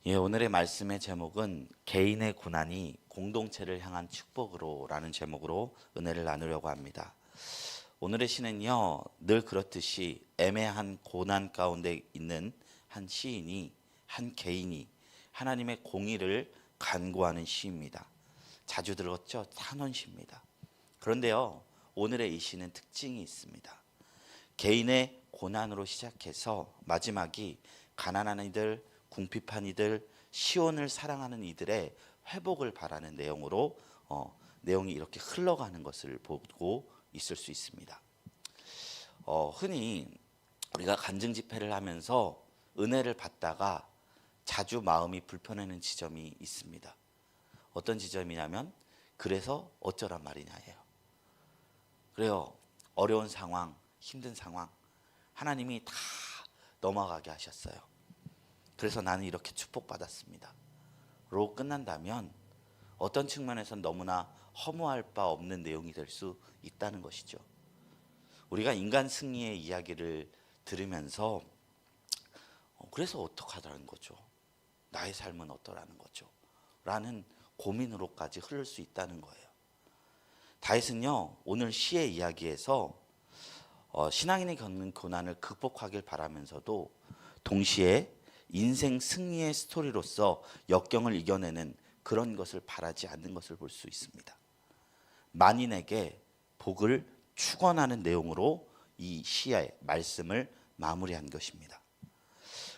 오늘의 말씀의 제목은 개인의 고난이 공동체를 향한 축복으로라는 제목으로 은혜를 나누려고 합니다. 오늘의 시는요, 늘 그렇듯이 애매한 고난 가운데 있는 한 시인이, 한 개인이 하나님의 공의를 간구하는 시입니다. 자주 들었죠? 탄원시입니다. 그런데요, 오늘의 이 시는 특징이 있습니다. 개인의 고난으로 시작해서 마지막이 가난한 이들, 궁핍한 이들, 시온을 사랑하는 이들의 회복을 바라는 내용으로 내용이 이렇게 흘러가는 것을 보고 있을 수 있습니다. 흔히 우리가 간증 집회를 하면서 은혜를 받다가 자주 마음이 불편해지는 지점이 있습니다. 어떤 지점이냐면 그래서 어쩌란 말이냐예요. 그래요. 어려운 상황, 힘든 상황 하나님이 다 넘어가게 하셨어요. 그래서 나는 이렇게 축복받았습니다. 로 끝난다면 어떤 측면에서는 너무나 허무할 바 없는 내용이 될 수 있다는 것이죠. 우리가 인간 승리의 이야기를 들으면서 그래서 어떡하라는 거죠? 나의 삶은 어떠라는 거죠? 라는 고민으로까지 흐를 수 있다는 거예요. 다윗은요, 오늘 시의 이야기에서 신앙인이 겪는 고난을 극복하길 바라면서도 동시에 인생 승리의 스토리로서 역경을 이겨내는 그런 것을 바라지 않는 것을 볼 수 있습니다. 만인에게 복을 축원하는 내용으로 이 시의 말씀을 마무리한 것입니다.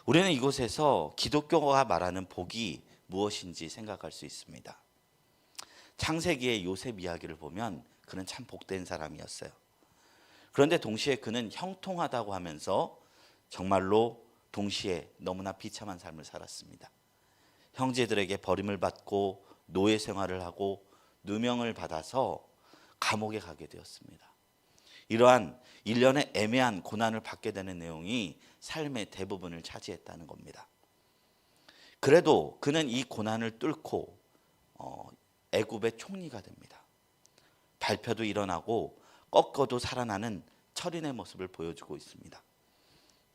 우리는 이곳에서 기독교가 말하는 복이 무엇인지 생각할 수 있습니다. 창세기의 요셉 이야기를 보면 그는 참 복된 사람이었어요. 그런데 동시에 그는 형통하다고 하면서 정말로 동시에 너무나 비참한 삶을 살았습니다. 형제들에게 버림을 받고 노예 생활을 하고 누명을 받아서 감옥에 가게 되었습니다. 이러한 일련의 애매한 고난을 받게 되는 내용이 삶의 대부분을 차지했다는 겁니다. 그래도 그는 이 고난을 뚫고 애굽의 총리가 됩니다. 발표도 일어나고 꺾어도 살아나는 철인의 모습을 보여주고 있습니다.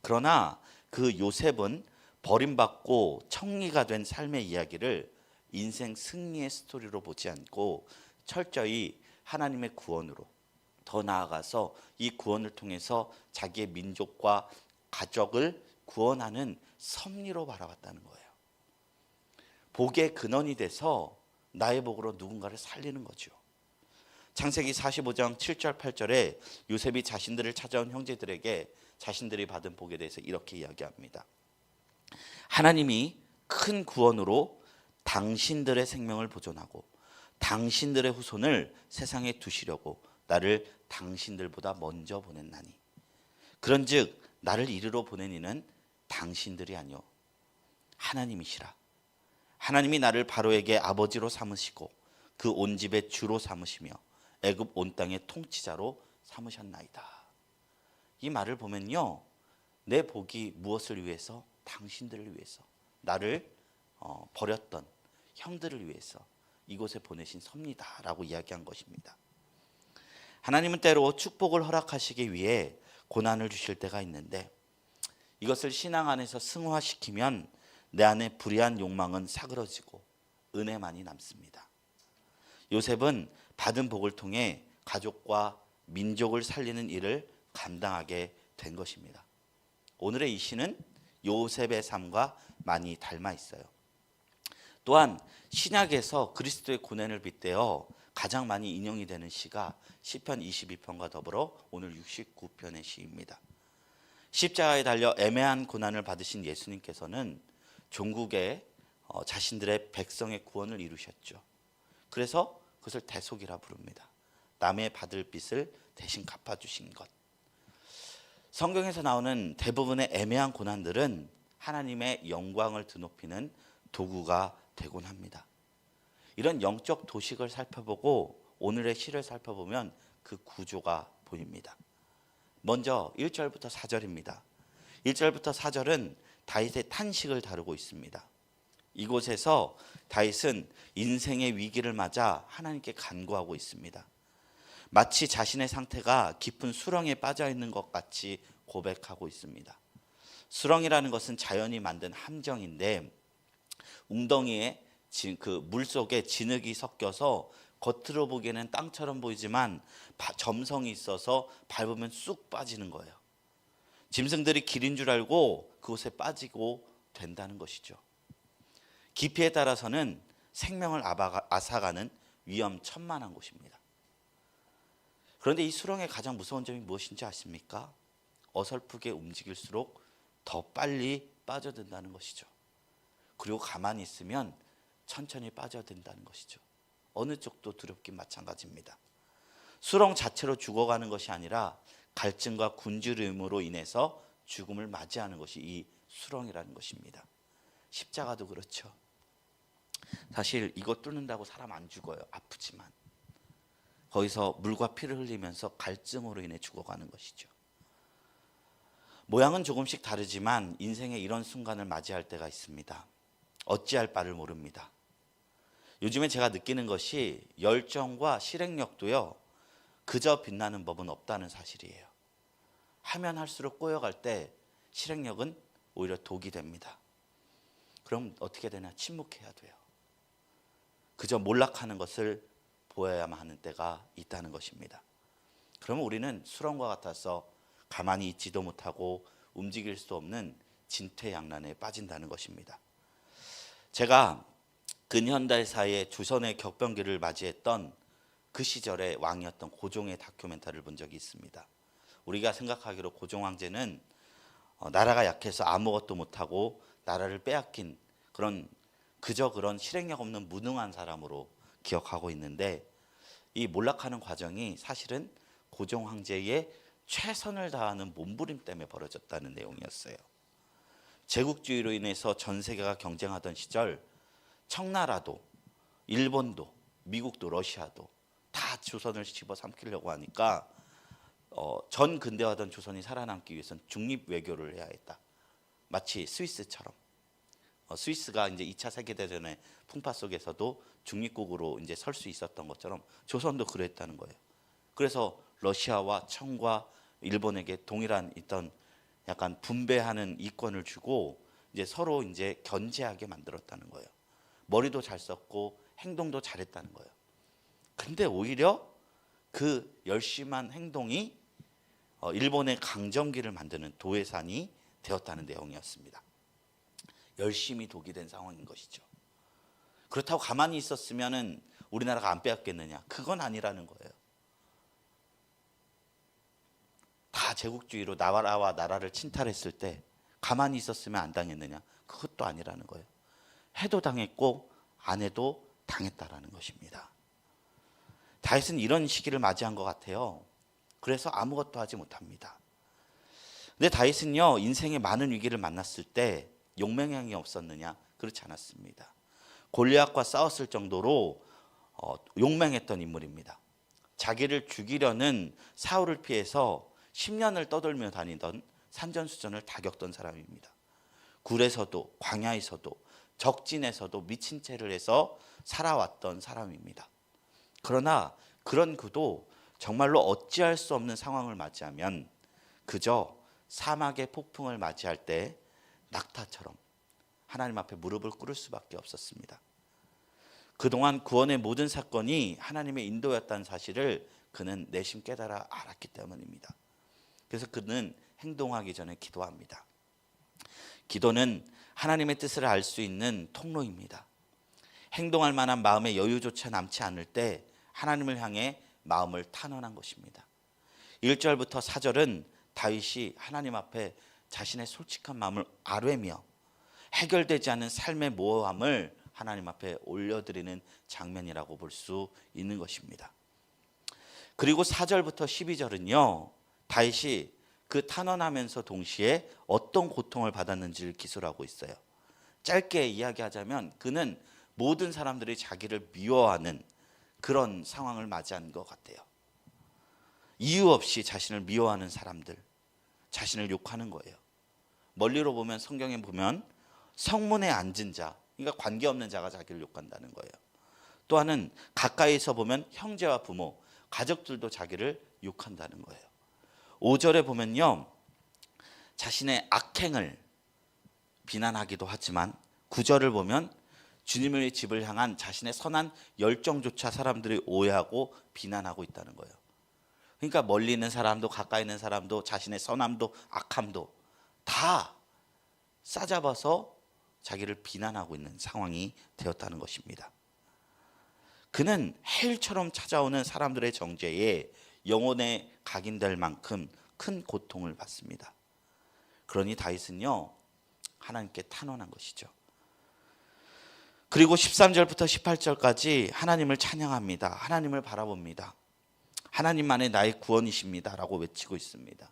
그러나 그 요셉은 버림받고 청리가 된 삶의 이야기를 인생 승리의 스토리로 보지 않고 철저히 하나님의 구원으로, 더 나아가서 이 구원을 통해서 자기의 민족과 가족을 구원하는 섭리로 바라봤다는 거예요. 복의 근원이 돼서 나의 복으로 누군가를 살리는 거죠. 창세기 45장 7절 8절에 요셉이 자신들을 찾아온 형제들에게 자신들이 받은 복에 대해서 이렇게 이야기합니다. 하나님이 큰 구원으로 당신들의 생명을 보존하고 당신들의 후손을 세상에 두시려고 나를 당신들보다 먼저 보냈나니 그런즉 나를 이리로 보낸 이는 당신들이 아니요 하나님이시라. 하나님이 나를 바로에게 아버지로 삼으시고 그 온 집의 주로 삼으시며 애굽 온 땅의 통치자로 삼으셨나이다. 이 말을 보면요, 내 복이 무엇을 위해서? 당신들을 위해서, 나를 버렸던 형들을 위해서 이곳에 보내신 섭리다라고 이야기한 것입니다. 하나님은 때로 축복을 허락하시기 위해 고난을 주실 때가 있는데 이것을 신앙 안에서 승화시키면 내 안에 불의한 욕망은 사그러지고 은혜만이 남습니다. 요셉은 받은 복을 통해 가족과 민족을 살리는 일을 감당하게 된 것입니다. 오늘의 이 시는 요셉의 삶과 많이 닮아 있어요. 또한 신약에서 그리스도의 고난을 빗대어 가장 많이 인용이 되는 시가 시편 22편과 더불어 오늘 69편의 시입니다. 십자가에 달려 애매한 고난을 받으신 예수님께서는 종국에 자신들의 백성의 구원을 이루셨죠. 그래서 그것을 대속이라 부릅니다. 남의 받을 빚을 대신 갚아주신 것. 성경에서 나오는 대부분의 애매한 고난들은 하나님의 영광을 드높이는 도구가 되곤 합니다. 이런 영적 도식을 살펴보고 오늘의 시를 살펴보면 그 구조가 보입니다. 먼저 1절부터 4절입니다. 1절부터 4절은 다윗의 탄식을 다루고 있습니다. 이곳에서 다윗은 인생의 위기를 맞아 하나님께 간구하고 있습니다. 마치 자신의 상태가 깊은 수렁에 빠져 있는 것 같이 고백하고 있습니다. 수렁이라는 것은 자연이 만든 함정인데 웅덩이에 그 물속에 진흙이 섞여서 겉으로 보기에는 땅처럼 보이지만 점성이 있어서 밟으면 쑥 빠지는 거예요. 짐승들이 길인 줄 알고 그곳에 빠지고 된다는 것이죠. 깊이에 따라서는 생명을 앗아가는 위험천만한 곳입니다. 그런데 이 수렁의 가장 무서운 점이 무엇인지 아십니까? 어설프게 움직일수록 더 빨리 빠져든다는 것이죠. 그리고 가만히 있으면 천천히 빠져든다는 것이죠. 어느 쪽도 두렵긴 마찬가지입니다. 수렁 자체로 죽어가는 것이 아니라 갈증과 굶주림으로 인해서 죽음을 맞이하는 것이 이 수렁이라는 것입니다. 십자가도 그렇죠. 사실 이거 뚫는다고 사람 안 죽어요. 아프지만. 거기서 물과 피를 흘리면서 갈증으로 인해 죽어가는 것이죠. 모양은 조금씩 다르지만 인생에 이런 순간을 맞이할 때가 있습니다. 어찌할 바를 모릅니다. 요즘에 제가 느끼는 것이 열정과 실행력도요, 그저 빛나는 법은 없다는 사실이에요. 하면 할수록 꼬여갈 때 실행력은 오히려 독이 됩니다. 그럼 어떻게 되냐? 침묵해야 돼요. 그저 몰락하는 것을 보여야만 하는 때가 있다는 것입니다. 그러면 우리는 수렁과 같아서 가만히 있지도 못하고 움직일 수 없는 진퇴양난에 빠진다는 것입니다. 제가 근현대사의 조선의 격변기를 맞이했던 그 시절의 왕이었던 고종의 다큐멘터리를 본 적이 있습니다. 우리가 생각하기로 고종 황제는 나라가 약해서 아무것도 못하고 나라를 빼앗긴 그저 그런 실행력 없는 무능한 사람으로 기억하고 있는데, 이 몰락하는 과정이 사실은 고종 황제의 최선을 다하는 몸부림 때문에 벌어졌다는 내용이었어요. 제국주의로 인해서 전 세계가 경쟁하던 시절 청나라도, 일본도, 미국도, 러시아도 다 조선을 집어삼키려고 하니까 전 근대화된 조선이 살아남기 위해서는 중립 외교를 해야 했다. 마치 스위스처럼. 스위스가 이제 2차 세계대전의 풍파 속에서도 중립국으로 이제 설 수 있었던 것처럼 조선도 그랬다는 거예요. 그래서 러시아와 청과 일본에게 동일한 있던 약간 분배하는 이권을 주고 이제 서로 이제 견제하게 만들었다는 거예요. 머리도 잘 썼고 행동도 잘했다는 거예요. 근데 오히려 그 열심한 행동이 일본의 강점기를 만드는 도해산이 되었다는 내용이었습니다. 열심히 독이 된 상황인 것이죠. 그렇다고 가만히 있었으면은 우리나라가 안 빼앗겠느냐? 그건 아니라는 거예요. 다 제국주의로 나라와 나라를 침탈했을 때 가만히 있었으면 안 당했느냐? 그것도 아니라는 거예요. 해도 당했고 안 해도 당했다라는 것입니다. 다윗은 이런 시기를 맞이한 것 같아요. 그래서 아무것도 하지 못합니다. 근데 다윗은요, 인생의 많은 위기를 만났을 때 용맹함이 없었느냐? 그렇지 않았습니다. 골리앗과 싸웠을 정도로 용맹했던 인물입니다. 자기를 죽이려는 사울을 피해서 10년을 떠돌며 다니던 산전수전을 다 겪던 사람입니다. 굴에서도 광야에서도 적진에서도 미친 채를 해서 살아왔던 사람입니다. 그러나 그런 그도 정말로 어찌할 수 없는 상황을 맞이하면 그저 사막의 폭풍을 맞이할 때 낙타처럼 하나님 앞에 무릎을 꿇을 수밖에 없었습니다. 그동안 구원의 모든 사건이 하나님의 인도였다는 사실을 그는 내심 깨달아 알았기 때문입니다. 그래서 그는 행동하기 전에 기도합니다. 기도는 하나님의 뜻을 알 수 있는 통로입니다. 행동할 만한 마음의 여유조차 남지 않을 때 하나님을 향해 마음을 탄원한 것입니다. 1절부터 4절은 다윗이 하나님 앞에 자신의 솔직한 마음을 아뢰며 해결되지 않은 삶의 모호함을 하나님 앞에 올려드리는 장면이라고 볼 수 있는 것입니다. 그리고 4절부터 12절은요, 다윗이 그 탄원하면서 동시에 어떤 고통을 받았는지를 기술하고 있어요. 짧게 이야기하자면 그는 모든 사람들이 자기를 미워하는 그런 상황을 맞이한 것 같아요. 이유 없이 자신을 미워하는 사람들, 자신을 욕하는 거예요. 멀리로 보면 성경에 보면 성문에 앉은 자, 그러니까 관계없는 자가 자기를 욕한다는 거예요. 또 하나는 가까이서 보면 형제와 부모, 가족들도 자기를 욕한다는 거예요. 5절에 보면요, 자신의 악행을 비난하기도 하지만 9절을 보면 주님의 집을 향한 자신의 선한 열정조차 사람들이 오해하고 비난하고 있다는 거예요. 그러니까 멀리 있는 사람도 가까이 있는 사람도 자신의 선함도 악함도 다 싸잡아서 자기를 비난하고 있는 상황이 되었다는 것입니다. 그는 해일처럼 찾아오는 사람들의 정죄에 영혼에 각인될 만큼 큰 고통을 받습니다. 그러니 다윗은요, 하나님께 탄원한 것이죠. 그리고 13절부터 18절까지 하나님을 찬양합니다. 하나님을 바라봅니다. 하나님만의 나의 구원이십니다 라고 외치고 있습니다.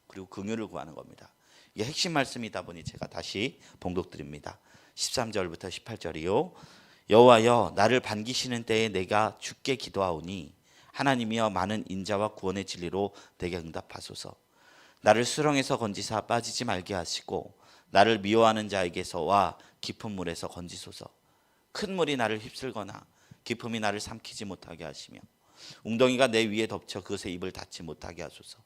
그리고 긍휼을 구하는 겁니다. 이게 핵심 말씀이다 보니 제가 다시 봉독드립니다. 13절부터 18절이요. 여호와여, 나를 반기시는 때에 내가 주께 기도하오니 하나님이여, 많은 인자와 구원의 진리로 내게 응답하소서. 나를 수렁에서 건지사 빠지지 말게 하시고 나를 미워하는 자에게서와 깊은 물에서 건지소서. 큰 물이 나를 휩쓸거나 깊음이 나를 삼키지 못하게 하시며 웅덩이가 내 위에 덮쳐 그것에 입을 닫지 못하게 하소서.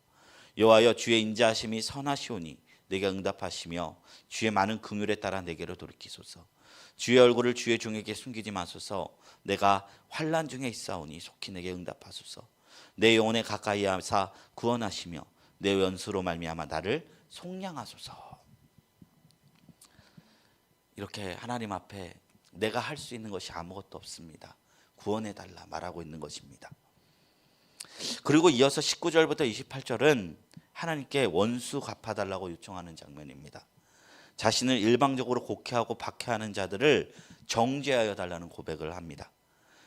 여호와여, 주의 인자하심이 선하시오니 내게 응답하시며 주의 많은 긍휼에 따라 내게로 돌이키소서. 주의 얼굴을 주의 종에게 숨기지 마소서. 내가 환난 중에 있사오니 속히 내게 응답하소서. 내 영혼에 가까이 하사 구원하시며 내 원수로 말미암아 나를 속량하소서. 이렇게 하나님 앞에 내가 할 수 있는 것이 아무것도 없습니다. 구원해달라 말하고 있는 것입니다. 그리고 이어서 19절부터 28절은 하나님께 원수 갚아달라고 요청하는 장면입니다. 자신을 일방적으로 곡해하고 박해하는 자들을 정죄하여 달라는 고백을 합니다.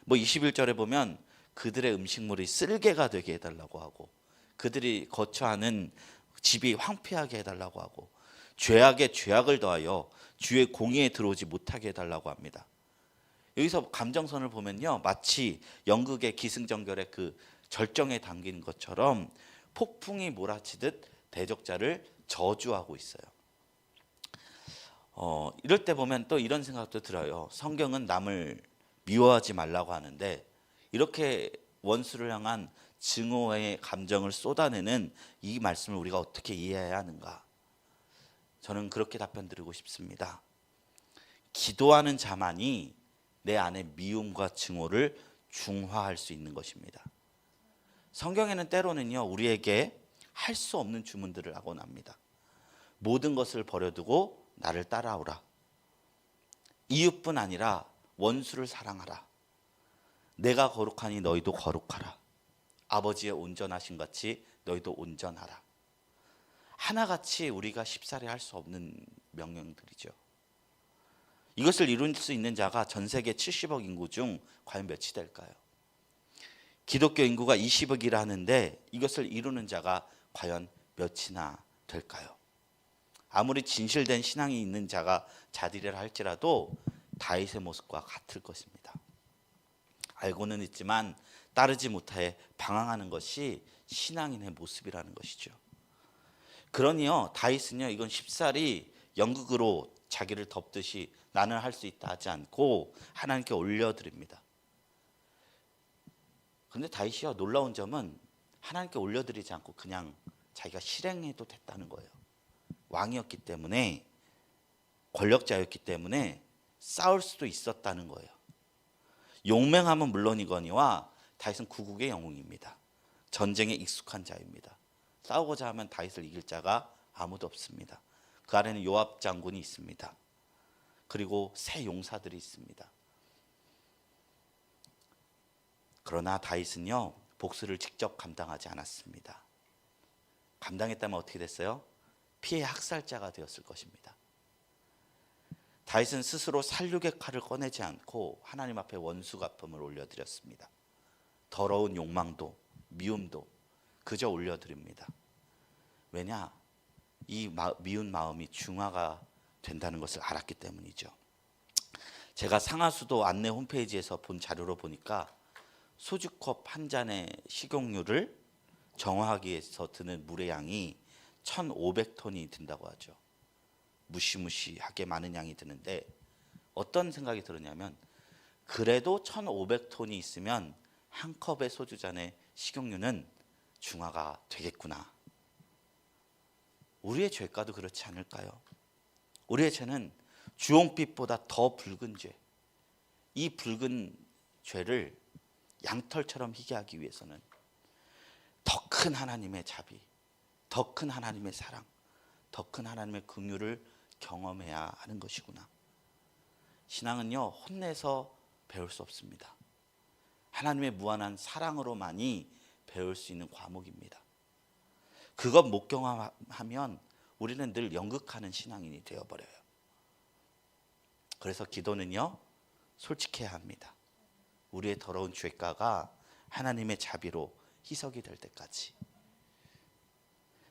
21절에 보면 그들의 음식물이 쓸개가 되게 해달라고 하고 그들이 거처하는 집이 황폐하게 해달라고 하고 죄악에 죄악을 더하여 주의 공의에 들어오지 못하게 해달라고 합니다. 여기서 감정선을 보면요, 마치 연극의 기승전결의 그 절정에 담긴 것처럼 폭풍이 몰아치듯 대적자를 저주하고 있어요. 이럴 때 보면 또 이런 생각도 들어요. 성경은 남을 미워하지 말라고 하는데 이렇게 원수를 향한 증오의 감정을 쏟아내는 이 말씀을 우리가 어떻게 이해해야 하는가? 저는 그렇게 답변 드리고 싶습니다. 기도하는 자만이 내 안에 미움과 증오를 중화할 수 있는 것입니다. 성경에는 때로는요, 우리에게 할 수 없는 주문들을 하곤 합니다. 모든 것을 버려두고 나를 따라오라. 이웃뿐 아니라 원수를 사랑하라. 내가 거룩하니 너희도 거룩하라. 아버지의 온전하신 같이 너희도 온전하라. 하나같이 우리가 쉽사리 할 수 없는 명령들이죠. 이것을 이룰 수 있는 자가 전 세계 70억 인구 중 과연 몇이 될까요? 기독교 인구가 20억이라 하는데 이것을 이루는 자가 과연 몇이나 될까요? 아무리 진실된 신앙이 있는 자가 자들이라 할지라도 다윗의 모습과 같을 것입니다. 알고는 있지만 따르지 못해 방황하는 것이 신앙인의 모습이라는 것이죠. 그러니요, 다윗은요, 이건 쉽사리 연극으로 자기를 덮듯이 나는 할 수 있다 하지 않고 하나님께 올려드립니다. 그런데 다윗이요, 놀라운 점은 하나님께 올려드리지 않고 그냥 자기가 실행해도 됐다는 거예요. 왕이었기 때문에, 권력자였기 때문에 싸울 수도 있었다는 거예요. 용맹함은 물론이거니와 다윗은 구국의 영웅입니다. 전쟁에 익숙한 자입니다. 싸우고자 하면 다윗을 이길 자가 아무도 없습니다. 그 아래는 요압 장군이 있습니다. 그리고 새 용사들이 있습니다. 그러나 다윗은요, 복수를 직접 감당하지 않았습니다. 감당했다면 어떻게 됐어요? 피해 학살자가 되었을 것입니다. 다윗은 스스로 살육의 칼을 꺼내지 않고 하나님 앞에 원수 갚음을 올려드렸습니다. 더러운 욕망도 미움도 그저 올려드립니다. 왜냐? 이 미운 마음이 중화가 된다는 것을 알았기 때문이죠. 제가 상하수도 안내 홈페이지에서 본 자료로 보니까 소주컵 한 잔의 식용유를 정화하기 위해서 드는 물의 양이 1,500톤이 든다고 하죠. 무시무시하게 많은 양이 드는데 어떤 생각이 들었냐면 그래도 1,500톤이 있으면 한 컵의 소주잔의 식용유는 중화가 되겠구나. 우리의 죄가도 그렇지 않을까요? 우리의 죄는 주홍빛보다 더 붉은 죄, 이 붉은 죄를 양털처럼 희게 하기 위해서는 더 큰 하나님의 자비, 더 큰 하나님의 사랑, 더 큰 하나님의 긍휼을 경험해야 하는 것이구나. 신앙은요, 혼내서 배울 수 없습니다. 하나님의 무한한 사랑으로만이 배울 수 있는 과목입니다. 그것 못 경험하면 우리는 늘 연극하는 신앙인이 되어버려요. 그래서 기도는요, 솔직해야 합니다. 우리의 더러운 죄가가 하나님의 자비로 희석이 될 때까지.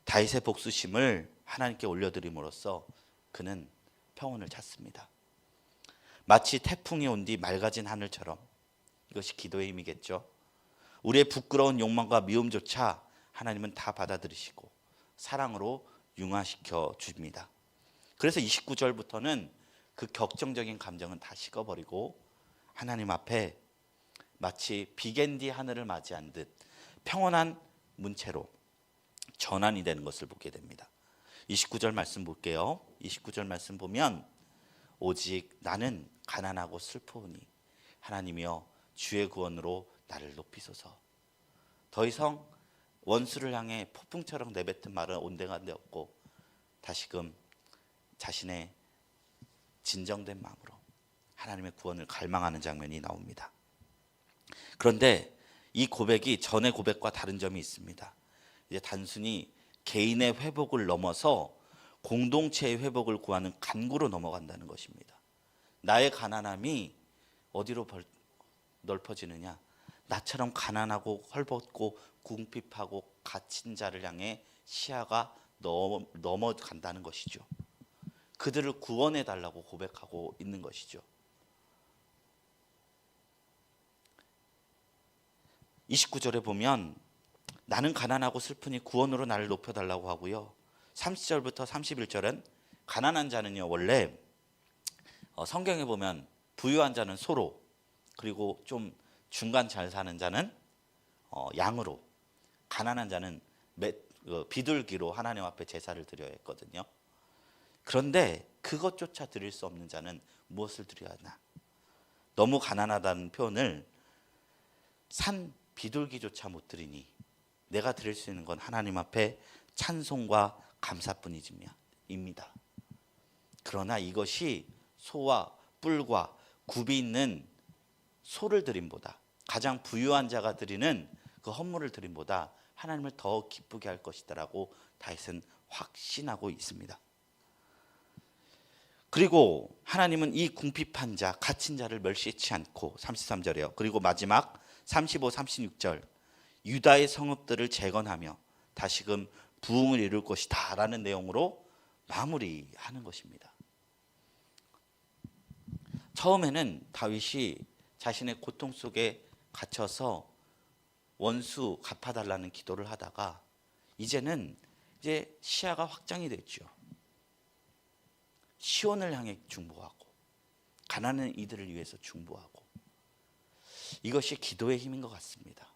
다윗의 복수심을 하나님께 올려드림으로써 그는 평온을 찾습니다. 마치 태풍이 온 뒤 맑아진 하늘처럼, 이것이 기도의 힘이겠죠. 우리의 부끄러운 욕망과 미움조차 하나님은 다 받아들이시고 사랑으로 융화시켜 줍니다. 그래서 29절부터는 그 격정적인 감정은 다 식어버리고 하나님 앞에 마치 비겐디 하늘을 맞이한 듯 평온한 문체로 전환이 되는 것을 보게 됩니다. 29절 말씀 볼게요. 29절 말씀 보면 오직 나는 가난하고 슬프오니 하나님이여 주의 구원으로 나를 높이소서. 더 이상 원수를 향해 폭풍처럼 내뱉은 말은 온데가 되었고 다시금 자신의 진정된 마음으로 하나님의 구원을 갈망하는 장면이 나옵니다. 그런데 이 고백이 전의 고백과 다른 점이 있습니다. 이제 단순히 개인의 회복을 넘어서 공동체의 회복을 구하는 간구로 넘어간다는 것입니다. 나의 가난함이 어디로 넓어지느냐? 나처럼 가난하고 헐벗고 궁핍하고 갇힌 자를 향해 시야가 넘어간다는 것이죠. 그들을 구원해 달라고 고백하고 있는 것이죠. 29절에 보면 나는 가난하고 슬프니 구원으로 나를 높여달라고 하고요. 30절부터 31절은 가난한 자는요, 원래 성경에 보면 부유한 자는 소로, 그리고 좀 중간 잘 사는 자는 양으로, 가난한 자는 비둘기로 하나님 앞에 제사를 드려야 했거든요. 그런데 그것조차 드릴 수 없는 자는 무엇을 드려야 하나? 너무 가난하다는 표현을 산 비둘기조차 못 드리니 내가 드릴 수 있는 건 하나님 앞에 찬송과 감사뿐입니다. 그러나 이것이 소와 뿔과 굽이 있는 소를 드림보다, 가장 부유한 자가 드리는 그 헌물을 드림보다 하나님을 더 기쁘게 할 것이다라고 다윗은 확신하고 있습니다. 그리고 하나님은 이 궁핍한 자, 갇힌 자를 멸시치 않고 33절이에요. 그리고 마지막 35, 36절 유다의 성읍들을 재건하며 다시금 부흥을 이룰 것이다 라는 내용으로 마무리하는 것입니다. 처음에는 다윗이 자신의 고통 속에 갇혀서 원수 갚아달라는 기도를 하다가 이제는 이제 시야가 확장이 됐죠. 시온을 향해 중보하고 가난한 이들을 위해서 중보하고, 이것이 기도의 힘인 것 같습니다.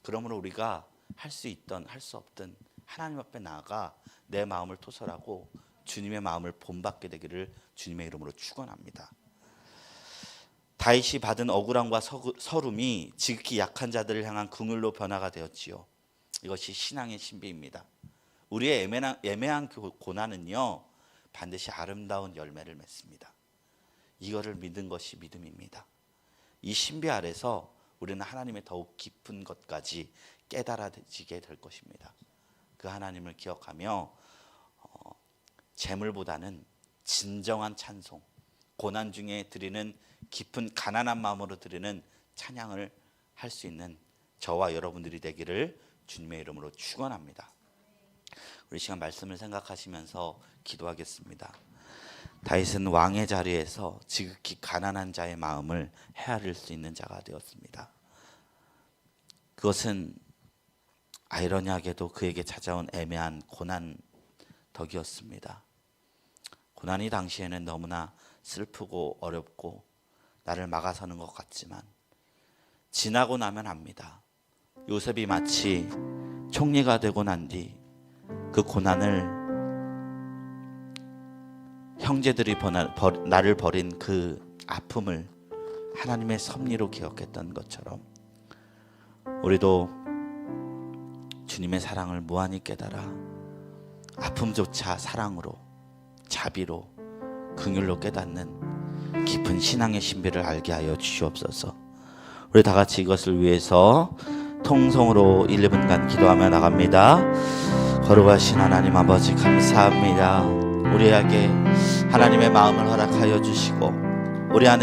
그러므로 우리가 할 수 있던 할 수 없던 하나님 앞에 나아가 내 마음을 토설하고 주님의 마음을 본받게 되기를 주님의 이름으로 축원합니다. 다윗이 받은 억울함과 서름이 지극히 약한 자들을 향한 긍휼로 변화가 되었지요. 이것이 신앙의 신비입니다. 우리의 애매한 고난은요, 반드시 아름다운 열매를 맺습니다. 이거를 믿은 것이 믿음입니다. 이 신비 아래서 우리는 하나님의 더욱 깊은 것까지 깨달아지게 될 것입니다. 그 하나님을 기억하며 재물보다는 진정한 찬송, 고난 중에 드리는 깊은 가난한 마음으로 드리는 찬양을 할 수 있는 저와 여러분들이 되기를 주님의 이름으로 축원합니다. 우리 시간 말씀을 생각하시면서 기도하겠습니다. 다윗은 왕의 자리에서 지극히 가난한 자의 마음을 헤아릴 수 있는 자가 되었습니다. 그것은 아이러니하게도 그에게 찾아온 애매한 고난 덕이었습니다. 고난이 당시에는 너무나 슬프고 어렵고 나를 막아서는 것 같지만 지나고 나면 압니다. 요셉이 마치 총리가 되고 난 뒤 그 고난을, 형제들이 나를 버린 그 아픔을 하나님의 섭리로 기억했던 것처럼 우리도 주님의 사랑을 무한히 깨달아 아픔조차 사랑으로, 자비로, 긍휼로 깨닫는 깊은 신앙의 신비를 알게 하여 주시옵소서. 우리 다 같이 이것을 위해서 통성으로 1~2분간 기도하며 나갑니다. 거룩하신 하나님 아버지, 감사합니다. 우리에게 하나님의 마음을 허락하여 주시고 우리 안에